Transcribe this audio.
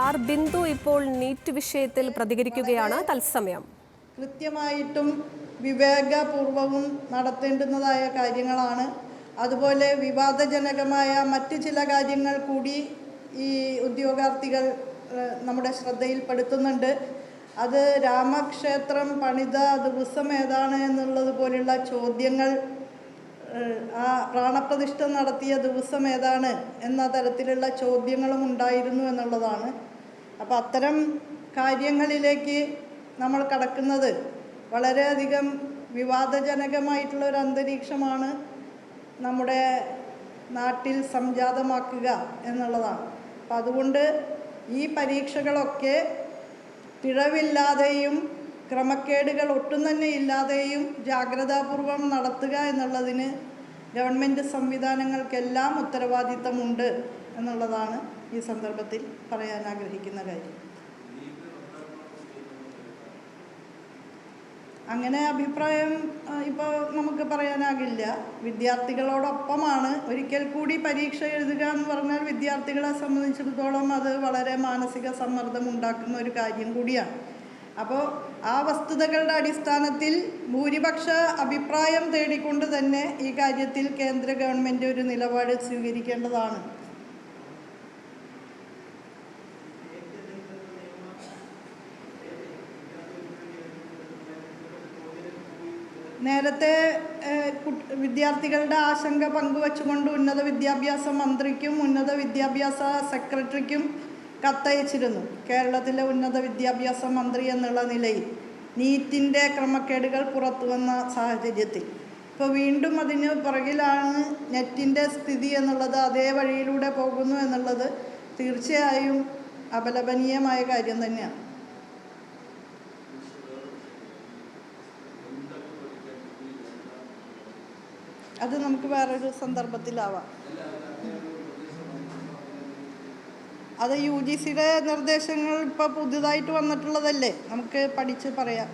R Bindu ഇപ്പോൾ NEET വിഷയത്തിൽ പ്രതികരിക്കുകയാണ് തത്സമയം. കൃത്യമായിട്ടും വിവേകപൂർവവും നടത്തേണ്ടുന്നതായ കാര്യങ്ങളാണ്. അതുപോലെ വിവാദജനകമായ മറ്റ് ചില കാര്യങ്ങൾ കൂടി ഈ ഉദ്യോഗാർത്ഥികൾ നമ്മുടെ ശ്രദ്ധയിൽപ്പെടുത്തുന്നുണ്ട്. അത് രാമക്ഷേത്രം പണിത ദിവസം ഏതാണ് എന്നുള്ളത് പോലുള്ള ചോദ്യങ്ങൾ, ആ പ്രാണപ്രതിഷ്ഠ നടത്തിയ ദിവസം ഏതാണ് എന്ന തരത്തിലുള്ള ചോദ്യങ്ങളും ഉണ്ടായിരുന്നു എന്നുള്ളതാണ്. അപ്പോൾ അത്തരം കാര്യങ്ങളിലേക്ക് നമ്മൾ കടക്കുന്നത് വളരെയധികം വിവാദജനകമായിട്ടുള്ള ഒരു അന്തരീക്ഷമാണ് നമ്മുടെ നാട്ടിൽ സംജാതമാക്കുക എന്നുള്ളതാണ്. അപ്പം അതുകൊണ്ട് ഈ പരീക്ഷകളൊക്കെ പിഴവില്ലാതെയും ക്രമക്കേടുകൾ ഒട്ടും തന്നെ ഇല്ലാതെയും ജാഗ്രതാപൂർവം നടത്തുക എന്നുള്ളതിന് ഗവൺമെൻറ് സംവിധാനങ്ങൾക്കെല്ലാം ഉത്തരവാദിത്തമുണ്ട് എന്നുള്ളതാണ് ഈ സന്ദർഭത്തിൽ പറയാൻ ആഗ്രഹിക്കുന്ന കാര്യം. അങ്ങനെ അഭിപ്രായം ഇപ്പോൾ നമുക്ക് പറയാനാകില്ല. വിദ്യാർത്ഥികളോടൊപ്പമാണ്. ഒരിക്കൽ കൂടി പരീക്ഷ എഴുതുക എന്ന് പറഞ്ഞാൽ വിദ്യാർത്ഥികളെ സംബന്ധിച്ചിടത്തോളം അത് വളരെ മാനസിക സമ്മർദ്ദം ഉണ്ടാക്കുന്ന ഒരു കാര്യം കൂടിയാണ്. അപ്പോൾ ആ വസ്തുതകളുടെ അടിസ്ഥാനത്തിൽ ഭൂരിപക്ഷ അഭിപ്രായം തേടിക്കൊണ്ട് തന്നെ ഈ കാര്യത്തിൽ കേന്ദ്ര ഗവൺമെൻറ് ഒരു നിലപാട് സ്വീകരിക്കേണ്ടതാണ്. നേരത്തെ വിദ്യാർത്ഥികളുടെ ആശങ്ക പങ്കുവച്ചുകൊണ്ട് ഉന്നത വിദ്യാഭ്യാസ മന്ത്രിക്കും ഉന്നത വിദ്യാഭ്യാസ സെക്രട്ടറിക്കും കത്തയച്ചിരുന്നു. കേരളത്തിലെ ഉന്നത വിദ്യാഭ്യാസ മന്ത്രി എന്നുള്ള നിലയിൽ നീറ്റിൻ്റെ ക്രമക്കേടുകൾ പുറത്തു വന്ന സാഹചര്യത്തിൽ ഇപ്പോൾ വീണ്ടും അതിന് പുറകിലാണ് നെറ്റിൻ്റെ സ്ഥിതി എന്നുള്ളത്, അതേ വഴിയിലൂടെ പോകുന്നു എന്നുള്ളത് തീർച്ചയായും അപലപനീയമായ കാര്യം തന്നെയാണ്. അത് നമുക്ക് വേറൊരു സന്ദർഭത്തിലാവാം. അത് UGCയുടെ നിർദ്ദേശങ്ങൾ ഇപ്പോൾ പുതുതായിട്ട് വന്നിട്ടുള്ളതല്ലേ, നമുക്ക് പഠിച്ച് പറയാം.